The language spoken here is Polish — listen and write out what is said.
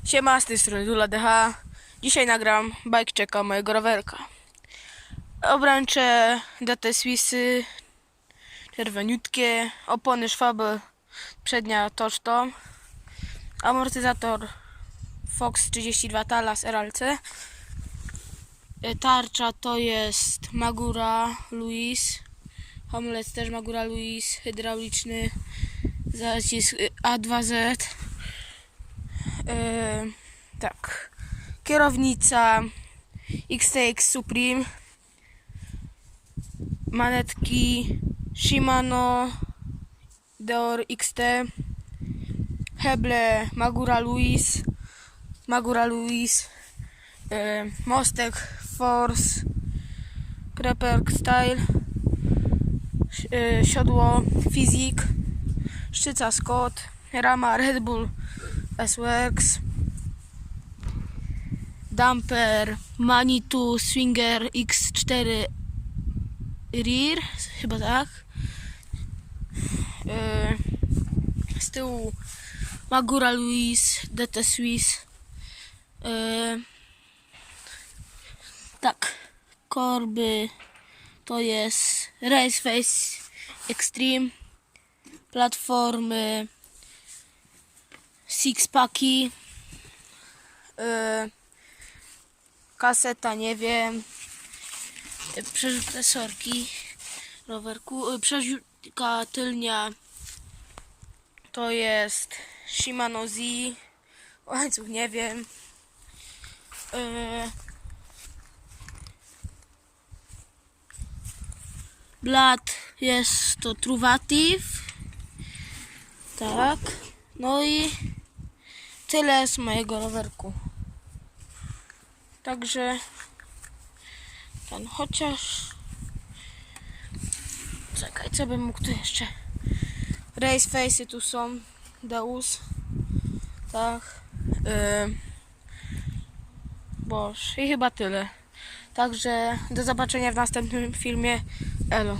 Siema, z tej strony Dula DH. Dzisiaj nagram bike checka mojego rowerka. Obręcze DT Swissy czerwoniutkie, opony Schwabel przednia Toszto, amortyzator Fox 32 Talas RLC, tarcza to jest Magura Louis, hamulec też Magura Louis, hydrauliczny zacisk A2Z. Tak, kierownica XTX Supreme, manetki Shimano Deore XT, heble Magura Louis, mostek Force Prepper Style, siodło Fizik, szczyca Scott, rama Red Bull S-Works, damper Manitou Swinger X4 Rear, chyba tak. Z tyłu Magura Louis DT Swiss. Tak, korby to jest Raceface Extreme, platformy sixpacki, kaseta nie wiem, przerzutne sorki rowerku, przerzutka tylnia to jest Shimano Z, łańcuch nie wiem, blat jest to Truvativ, tak, no i tyle z mojego rowerku. Także chociaż czekaj, co bym mógł tu jeszcze, race face'y tu są, Deus, tak, boż, i chyba tyle. Także do zobaczenia w następnym filmie. Elo.